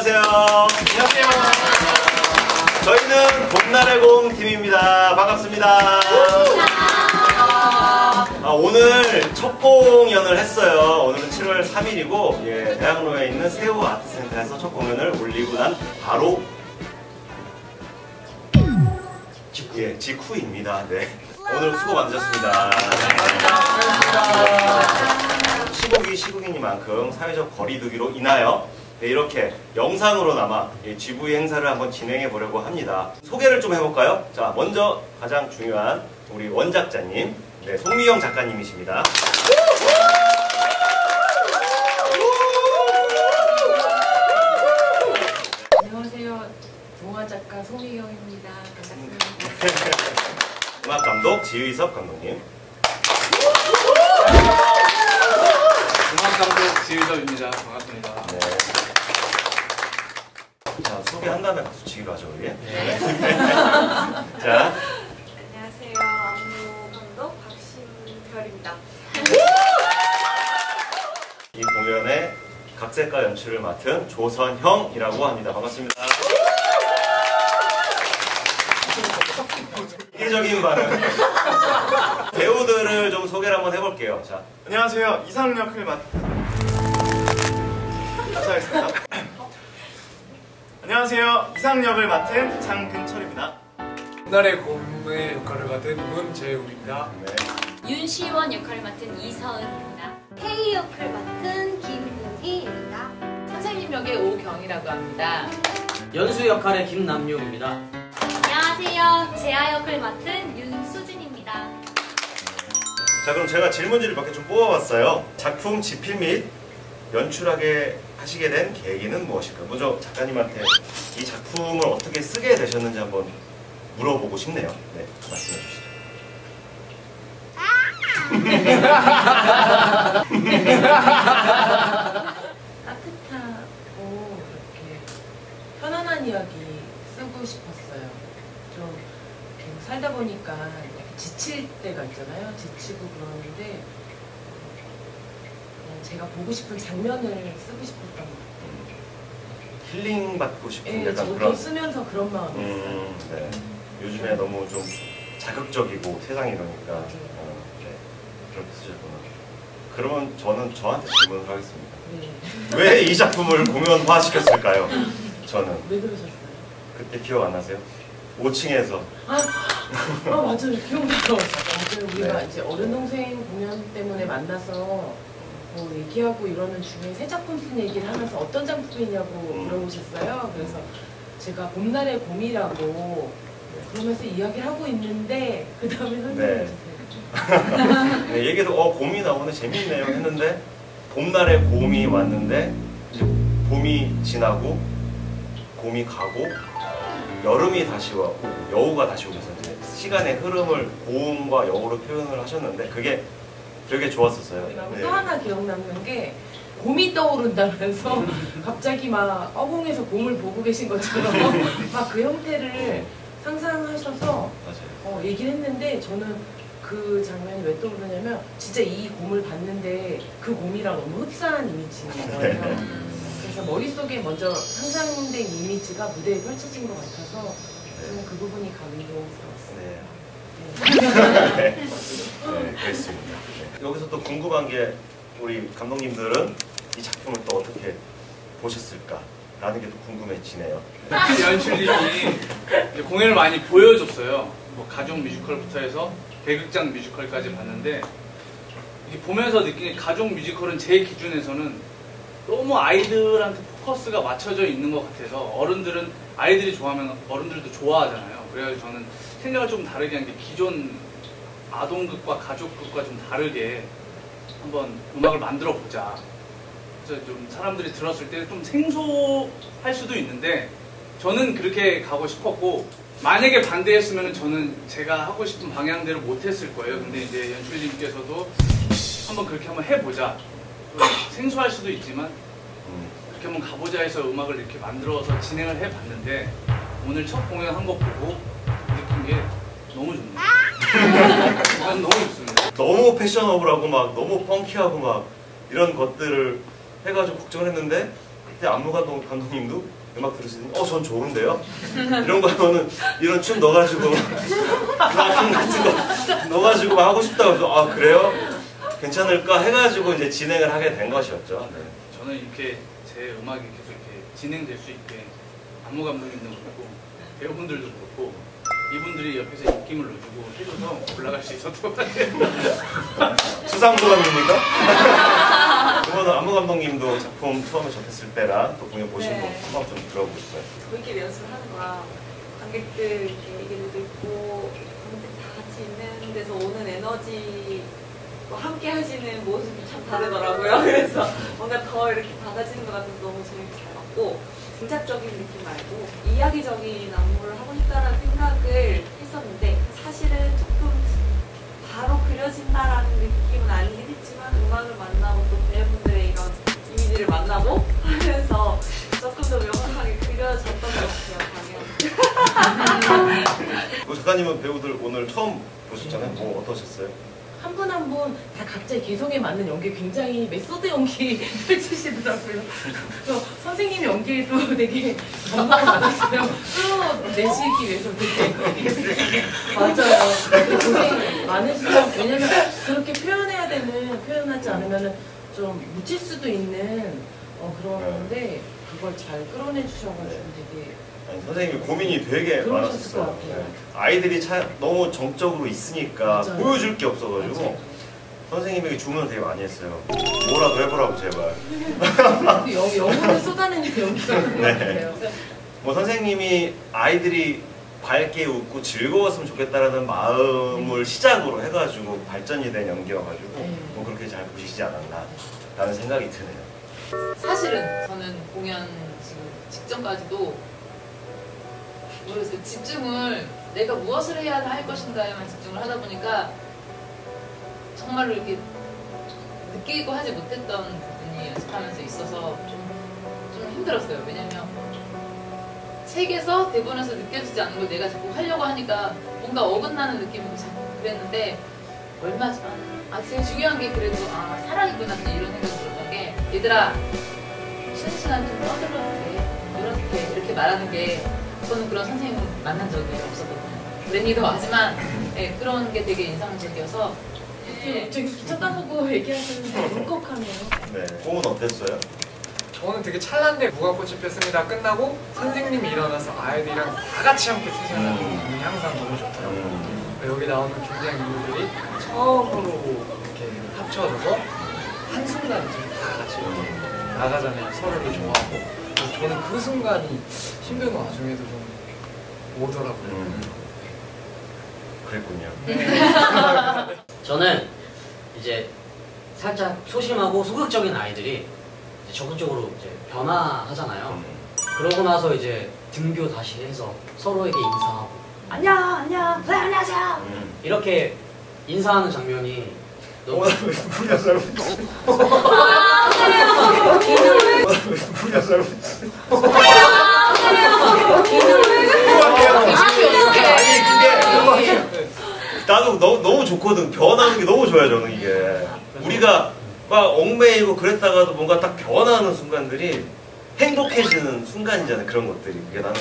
안녕하세요. 안녕하세요. 저희는 봄날의 공 팀입니다. 반갑습니다. 오늘 첫 공연을 했어요. 오늘은 7월 3일이고 대학로에 있는 새우 아트센터에서 첫 공연을 올리고 난 바로 직후입니다. 네. 오늘 수고 많으셨습니다. 시국이니만큼 사회적 거리두기로 인하여 이렇게 영상으로나마 GV 행사를 한번 진행해 보려고 합니다. 소개를 좀 해볼까요? 자, 먼저 가장 중요한 우리 원작자님, 송미영 작가님이십니다. 안녕하세요. 동화작가 송미영입니다. 반갑습니다. 음악감독 지의섭 감독님. 음악감독 지의섭입니다. 반갑습니다. 네. 자, 소개한 다음에 박수 치기로 하죠, 우리. 네. 자. 안녕하세요. 안무 감독 박신별입니다. 이 공연의 각색과 연출을 맡은 조선형이라고 합니다. 반갑습니다. 이기적인 반응. 배우들을 좀 소개를 한번 해볼게요. 자, 안녕하세요. 이상 역을 다시 하겠습니다. 안녕하세요. 이상 역을 맡은 장근철입니다. 봄날의 곰의 역할을 맡은 문재웅입니다. 네. 윤시원 역할을 맡은 이서은입니다. 태희 역을 맡은 김은희입니다. 선생님 역의 오경이라고 합니다. 연수 역할의 김남용입니다. 안녕하세요. 재아 역을 맡은 윤수진입니다. 자, 그럼 제가 질문지를 몇 개 좀 뽑아봤어요. 작품 집필 및 연출하게 하시게 된 계기는 무엇일까요? 먼저 작가님한테 이 작품을 어떻게 쓰게 되셨는지 한번 물어보고 싶네요. 네, 말씀해 주시죠. 따뜻하고 이렇게 편안한 이야기 쓰고 싶었어요. 좀 이렇게 살다 보니까 이렇게 지칠 때가 있잖아요. 지치고 그러는데 그냥 제가 보고 싶은 장면을 쓰고 싶었던 것 같아요. 힐링 받고 싶은 네, 약간 저도 그런. 쓰면서 그런 마음이었어요. 네. 요즘에 너무 좀 자극적이고 세상이 이러니까 네. 그렇게 쓰셨구나. 그러면 저는 저한테 질문을 하겠습니다. 네. 왜 이 작품을 공연화시켰을까요? 저는 왜 그러셨어요? 그때 기억 안 나세요? 5층에서 맞아요. 기억나요. 맞아요. 우리가 네. 이제 어른 동생 공연 때문에 만나서 얘기하고 이러는 중에 새 작품 쓴 얘기를 하면서 어떤 작품이냐고 물어보셨어요. 그래서 제가 봄날의 곰이라고 그러면서 이야기를 하고 있는데 그 다음에 설명해 주세요. 네, 얘기도 곰이 나오네 재밌네요 했는데 봄날에 곰이 왔는데 이제 봄이 지나고 곰이 가고 여름이 다시 와고 여우가 다시 오면서 이제 시간의 흐름을 곰과 여우로 표현을 하셨는데 그게 되게 좋았었어요. 네. 또 하나 기억나는 게 곰이 떠오른다면서 갑자기 막 어공에서 곰을 보고 계신 것처럼 막 그 형태를 상상하셔서 얘기를 했는데 저는 그 장면이 왜 떠오르냐면 진짜 이 곰을 봤는데 그 곰이랑 너무 흡사한 이미지인 거예요. 그래서 머릿속에 먼저 상상된 이미지가 무대에 펼쳐진 것 같아서 저는 그 부분이 감동스러웠어요. 네, 그렇습니다. 네. 여기서 또 궁금한 게 우리 감독님들은 이 작품을 또 어떻게 보셨을까라는 게 또 궁금해지네요. 연출님이 공연을 많이 보여줬어요. 뭐 가족 뮤지컬부터 해서 대극장 뮤지컬까지 봤는데 이게 보면서 느끼는 가족 뮤지컬은 제 기준에서는 너무 아이들한테 포커스가 맞춰져 있는 것 같아서 어른들은 아이들이 좋아하면 어른들도 좋아하잖아요. 그래가지고 저는 생각을 좀 다르게 한 게 기존 아동극과 가족극과 좀 다르게 한번 음악을 만들어 보자. 그래서 좀 사람들이 들었을 때 좀 생소할 수도 있는데 저는 그렇게 가고 싶었고 만약에 반대했으면 저는 제가 하고 싶은 방향대로 못했을 거예요. 근데 이제 연출님께서도 한번 그렇게 한번 해보자. 생소할 수도 있지만 그렇게 한번 가보자 해서 음악을 이렇게 만들어서 진행을 해봤는데 오늘 첫 공연 한 거 보고 느낀 게 너무 좋네요. 너무 좋습니다. 너무 패셔너블하고 막 너무 펑키하고 막 이런 것들을 해가지고 걱정을 했는데 그때 안무 감독님도 음악 들으시더니 전 좋은데요? 이런 거 하면은 이런 춤 넣어가지고 같은 거 넣어가지고 하고 싶다고 해서 그래요? 괜찮을까 해가지고 이제 진행을 하게 된 것이었죠. 네. 저는 이렇게 제 음악이 계속 이렇게 진행될 수 있게 안무 감독님도 그렇고 배우분들도 그렇고 이분들이 옆에서 입김을 넣어주고 해줘서 올라갈 수 있었던 것 같아요. 수상소감입니까? 그거는 안무 감독님도 작품 처음에 접했을 때랑 또 공연 보신 거 한번 좀 들어보고 싶어요. 저희끼리 연습을 하는 거야. 관객들 이렇게 얘기도 있고 관객들 다 같이 있는 데서 오는 에너지 함께 하시는 모습이 참 다르더라고요. 그래서 뭔가 더 이렇게 받아지는 것 같아서 너무 재밌게 잘 봤고 등짝적인 느낌 말고 이야기적인 안무를 하고 싶다라는 생각을 했었는데 사실은 조금 바로 그려진다라는 느낌은 아니긴 했지만 음악을 만나고 또 배우분들의 이런 이미지를 만나고 하면서 조금 더 명확하게 그려졌던 것 같아요. 방향. 작가님은 배우들 오늘 처음 보셨잖아요. 뭐 어떠셨어요? 한 분 한 분 다 각자의 개성에 맞는 연기 굉장히 메소드 연기 펼치시더라고요. 그래서 선생님 연기에도 되게 감동을 받았어요. 끌어내시기 위해서 되게 맞아요. 고생 많으시죠. 왜냐면 그렇게 표현하지 않으면 좀 묻힐 수도 있는 그런데 그걸 잘 끌어내 주셔가지고 되게 선생님이 고민이 되게 그러셨을 것 많았어요. 같아요. 네. 아이들이 너무 정적으로 있으니까 맞아요. 보여줄 게 없어가지고 맞아요. 선생님에게 주문을 되게 많이 했어요. 뭐라도 해보라고 제발. 영혼을 쏟아내는 연기가 그런 것 같아요. 뭐 선생님이 아이들이 밝게 웃고 즐거웠으면 좋겠다라는 마음을 시작으로 해가지고 발전이 된 연기여가지고 뭐 그렇게 잘 보시지 않았나 라는 생각이 드네요. 사실은 저는 공연 지금 직전까지도 모르겠어요. 집중을 내가 무엇을 해야 할 것인가에만 집중을 하다 보니까 정말로 이렇게 느끼고 하지 못했던 부분이 연습하면서 있어서 좀 힘들었어요. 왜냐면 책에서 대본에서 느껴지지 않는 걸 내가 자꾸 하려고 하니까 뭔가 어긋나는 느낌이 자꾸 그랬는데 얼마 전 제일 중요한 게 그래도 사랑이구나 이런 생각이 들었던 게 얘들아 쉬는 시간 좀 떠들어도 돼 이렇게 말하는 게 저는 그런 선생님 만난 적이 없었거든요. 랜니도 하지만 그런 게 되게 인상적이어서 저기 기차 타고 얘기하시는데 울컥하네요. 네, 꿈은 어땠어요? 저는 되게 찰나인데 무궁꽃이 폈습니다 끝나고 선생님이 일어나서 아이들이랑 다 같이 함께 퇴장하는 부분이 항상 너무 좋더라고요. 여기 나오는 굉장히 처음으로 이렇게 합쳐져서 한순간에 다 같이 나가잖아요. 서로를 좋아하고. 그래서 저는 그 순간이 힘든 와중에도 좀 오더라고요. 그랬군요. 저는 이제 살짝 소심하고 소극적인 아이들이 이제 적극적으로 이제 변화하잖아요. 그러고 나서 이제 등교 다시 해서 서로에게 인사하고 안녕 네, 안녕하세요 이렇게 인사하는 장면이 너무 나도 너무 좋거든. 변하는 게 너무 좋아요. 저는 이게 우리가 막 얽매이고 그랬다가도 뭔가 딱 변하는 순간들이 행복해지는 순간이잖아요. 그런 것들이. 그게 나는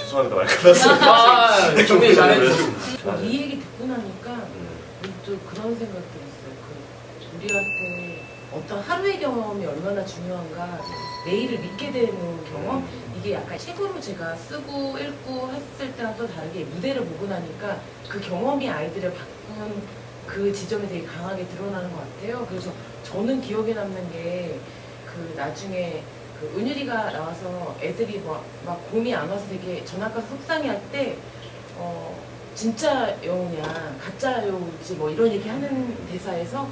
죄송합니다. 말 끊었어요. 준비 잘해주세요. 이 얘기 듣고 나니까 또 그런 생각도 있어요. 우리한테 어떤 하루의 경험이 얼마나 중요한가, 내일을 믿게 되는 경험, 이게 약간 책으로 제가 쓰고 읽고 했을 때랑 또 다르게 무대를 보고 나니까 그 경험이 아이들을 바꾼 그 지점이 되게 강하게 드러나는 것 같아요. 그래서 저는 기억에 남는 게 그 나중에 그 은유리가 나와서 애들이 막 곰이 안 와서 되게 전학가서 속상해할 때 진짜 여우냐 가짜 여우지 뭐 이런 얘기 하는 대사에서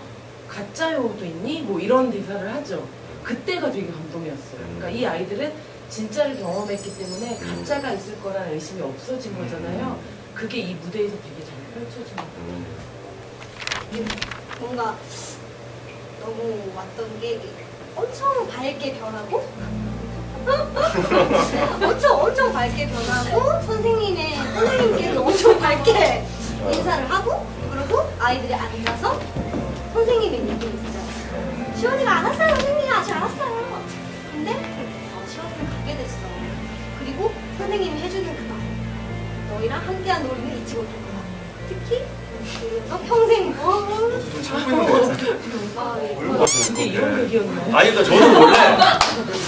가짜 여우도 있니? 뭐 이런 대사를 하죠. 그때가 되게 감동이었어요. 그러니까 이 아이들은 진짜를 경험했기 때문에 가짜가 있을 거라는 의심이 없어진 거잖아요. 그게 이 무대에서 되게 잘 펼쳐진 것 같아요. 뭔가 너무 왔던 게 엄청 밝게 변하고 엄청 밝게 변하고 선생님께서 엄청 밝게 인사를 하고 그리고 아이들이 앉아서 선생님의 느낌이 있잖아요. 시원이가 안 왔어요 선생님 아직 안 왔어요 근데 이런 얘기였나요? 아니 그러니까 저는 원래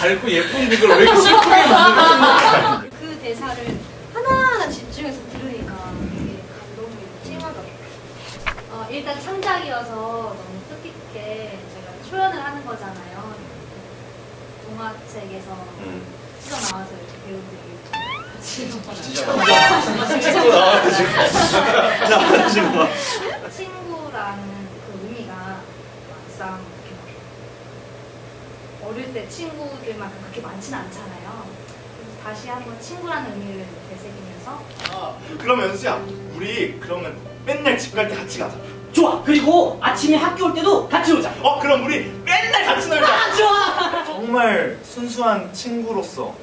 밝고 예쁜 그걸 왜 이렇게 슬프게 만들었어? 그 대사를 하나하나 집중해서 들으니까 되게 감동이 찡하더라고요. 일단 창작이어서 너무 뜻깊게 제가 초연을 하는 거잖아요. 동화책에서 찢어나와서 이렇게 배우들이 친구 나와가지고 나와가지고 친구라는 그 의미가 막상 이렇게 막 어릴 때 친구들만큼 그렇게 많지는 않잖아요. 그래서 다시 한번 친구라는 의미를 되새기면서 그러면 연수야, 우리 그러면 맨날 집 갈 때 같이 가자. 좋아. 그리고 아침에 학교 올 때도 같이 오자. 그럼 우리 맨날 같이 놀자. 좋아. 정말 순수한 친구로서의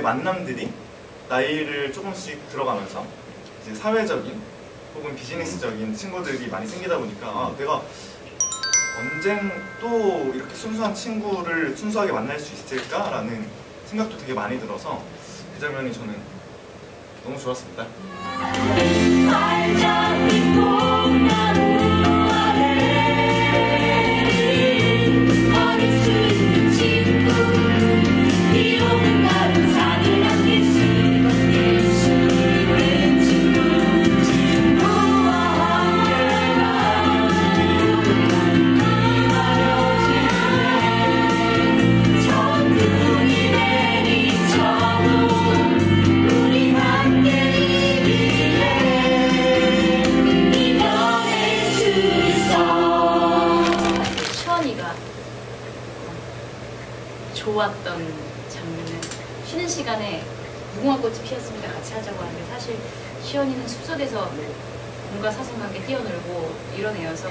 만남들이 나이를 조금씩 들어가면서 이제 사회적인 혹은 비즈니스적인 친구들이 많이 생기다 보니까 내가 언젠 또 이렇게 순수한 친구를 순수하게 만날 수 있을까라는 생각도 되게 많이 들어서 그 장면이 저는 너무 좋았습니다. 좋았던 장면은 쉬는 시간에 무궁화꽃이 피었습니다 같이 하자고 하는데 사실 시원이는 숲속에서 공과 사슴하게 뛰어놀고 이런 애여서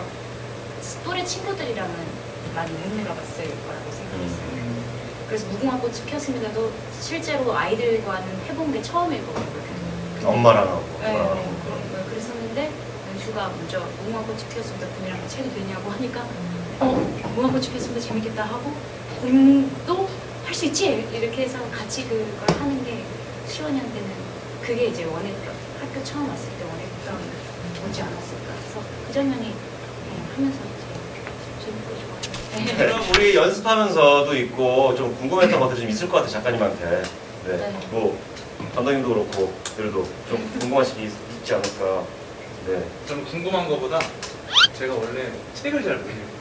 또래 친구들이랑은 많이 못 놀아봤을 거라고 생각했어요. 그래서 무궁화꽃이 피었습니다도 실제로 아이들과는 해본 게 처음일 거거든요. 엄마랑 하고 네, 그랬었는데 연수가 먼저 무궁화꽃이 피었습니다 분이랑 같이 해도 되냐고 하니까 무궁화꽃이 피었습니다 재밌겠다 하고 공도 할 수 있지? 이렇게 해서 같이 그걸 하는 게 시원이한테는 그게 이제 원했던 학교 처음 왔을 때 원했던 오지 않았을까. 그래서 그 장면이 하면서 이제 재밌고 좋아요. 그럼 우리 연습하면서도 있고 좀 궁금했던 것들이 좀 있을 것 같아요 작가님한테. 네. 뭐 감독님도 그렇고 그래도 좀 궁금하신 게 있지 않을까. 네. 저는 궁금한 거보다 제가 원래 책을 잘 못 읽어요.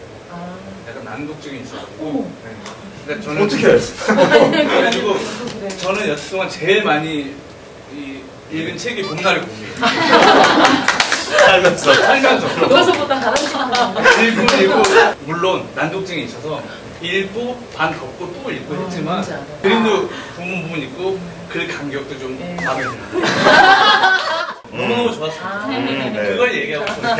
약간 난독증이 있어가지고. 네. 그러니까 저는 어떻게 했어? 그래가지고 저는 여태 동안 제일 많이 읽은 책이 봄날의 봄이에요. 살면서. 교과서보다 다른 읽고 물론 난독증이 있어서 읽고 반 덮고 또 읽고 했지만 그림도 부분 있고 글 간격도 좀 마음에 들어요. 너무너무 좋았어요. 네. 그걸 얘기하고 싶어요.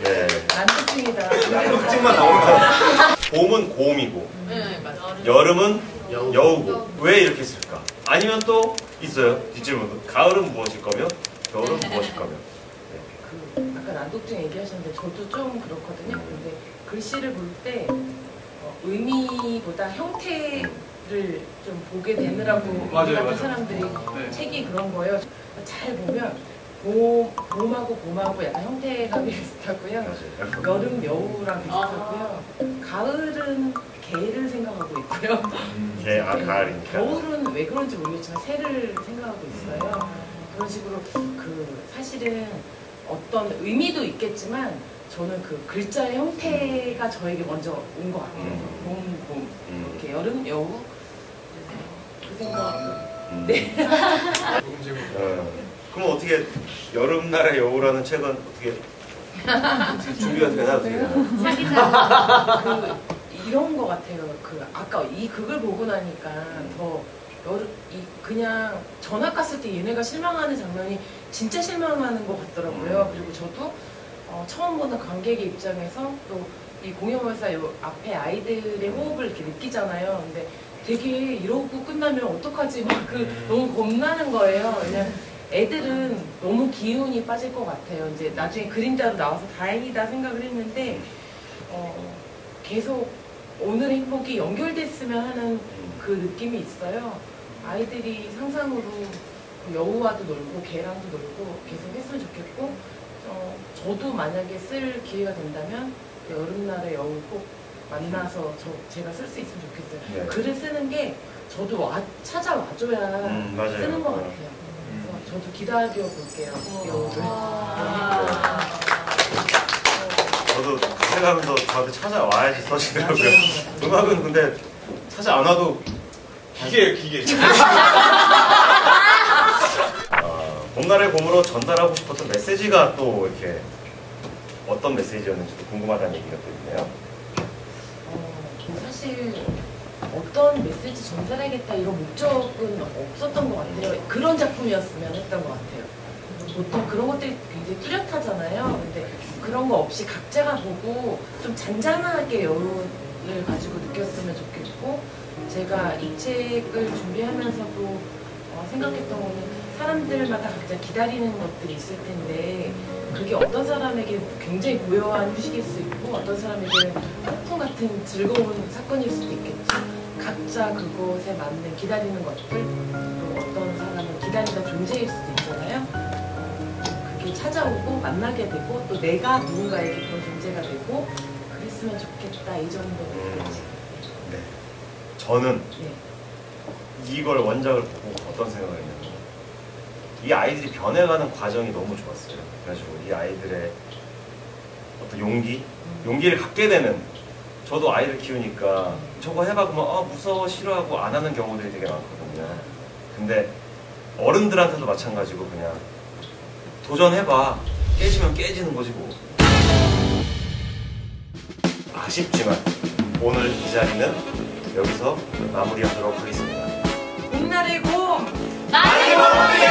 네. 난독증이다. 난독증만 나오는 거야. 봄은 곰이고 네, 맞아. 여름은 여우고 왜 이렇게 쓸까? 아니면 또 있어요 뒷질문. 가을은 무엇일 거며 겨울은 무엇일 거며. 그 아까 난독증 얘기하셨는데 저도 좀 그렇거든요. 근데 글씨를 볼 때 의미보다 형태를 좀 보게 되느라고 우리 같은 사람들이 책이 그런 거예요. 잘 보면 봄하고 약간 형태가 비슷하고요. 여름 여우랑 비슷하고요. 가을은 개를 생각하고 있고요. 가을이니까. 겨울은 왜 그런지 모르겠지만 새를 생각하고 있어요. 그런 식으로 사실은 어떤 의미도 있겠지만 저는 그 글자의 형태가 저에게 먼저 온 것 같아요. 봄, 이렇게 여름 여우. 그 생각. 네. 그럼 어떻게 여름날의 여우라는 책은 어떻게 준비가 되나? 이런 거 같아요. 아까 이 극을 보고 나니까 더 그냥 전학 갔을 때 얘네가 실망하는 장면이 진짜 실망하는 것 같더라고요. 그리고 저도 처음 보는 관객의 입장에서 또 이 공연에서 앞에 아이들의 호흡을 이렇게 느끼잖아요. 근데 되게 이러고 끝나면 어떡하지? 너무 겁나는 거예요. 그냥 애들은 너무 기운이 빠질 것 같아요. 이제 나중에 그림자로 나와서 다행이다 생각을 했는데 계속 오늘의 행복이 연결됐으면 하는 그 느낌이 있어요. 아이들이 상상으로 여우와도 놀고 개랑도 놀고 계속 했으면 좋겠고 저도 만약에 쓸 기회가 된다면 여름날의 여우 꼭 만나서 제가 쓸 수 있으면 좋겠어요. 네. 글을 쓰는 게 저도 찾아와줘야 맞아요. 쓰는 것 같아요. 그래서 저도 기다려 볼게요. 여러분. 저도 생각하면서 저한테 찾아와야지 써지더라고요. 음악은 근데 찾아 안 와도 기계예요, 기계. 봄날의 봄으로 전달하고 싶었던 메시지가 또 이렇게 어떤 메시지였는지도 궁금하다는 얘기가 또 있네요. 사실 어떤 메시지 전달하겠다 이런 목적은 없었던 것 같아요. 그런 작품이었으면 했던 것 같아요. 보통 그런 것들이 굉장히 뚜렷하잖아요. 근데 그런 거 없이 각자가 보고 좀 잔잔하게 여운을 가지고 느꼈으면 좋겠고, 제가 이 책을 준비하면서도 생각했던 거는 사람들마다 각자 기다리는 것들이 있을 텐데 그게 어떤 사람에게 굉장히 고요한 휴식일 수 있고 어떤 사람에게는 폭풍 같은 즐거운 사건일 수도 있겠지. 각자 그것에 맞는 기다리는 것들, 또 어떤 사람은 기다리다 존재일 수도 있잖아요. 그게 찾아오고 만나게 되고 또 내가 누군가에게 그런 존재가 되고 그랬으면 좋겠다, 이 정도는. 네. 저는 네. 이걸 원작을 보고 어떤 생각을 했냐면 이 아이들이 변해가는 과정이 너무 좋았어요. 그래가지고 이 아이들의 어떤 용기를 갖게 되는, 저도 아이를 키우니까 저거 해봐 그러면 무서워 싫어하고 안 하는 경우들이 되게 많거든요. 근데 어른들한테도 마찬가지고 그냥 도전해봐, 깨지면 깨지는 거지 뭐. 아쉽지만 오늘 이 자리는 여기서 마무리하도록 하겠습니다. 봄날의 곰! 나의 봄!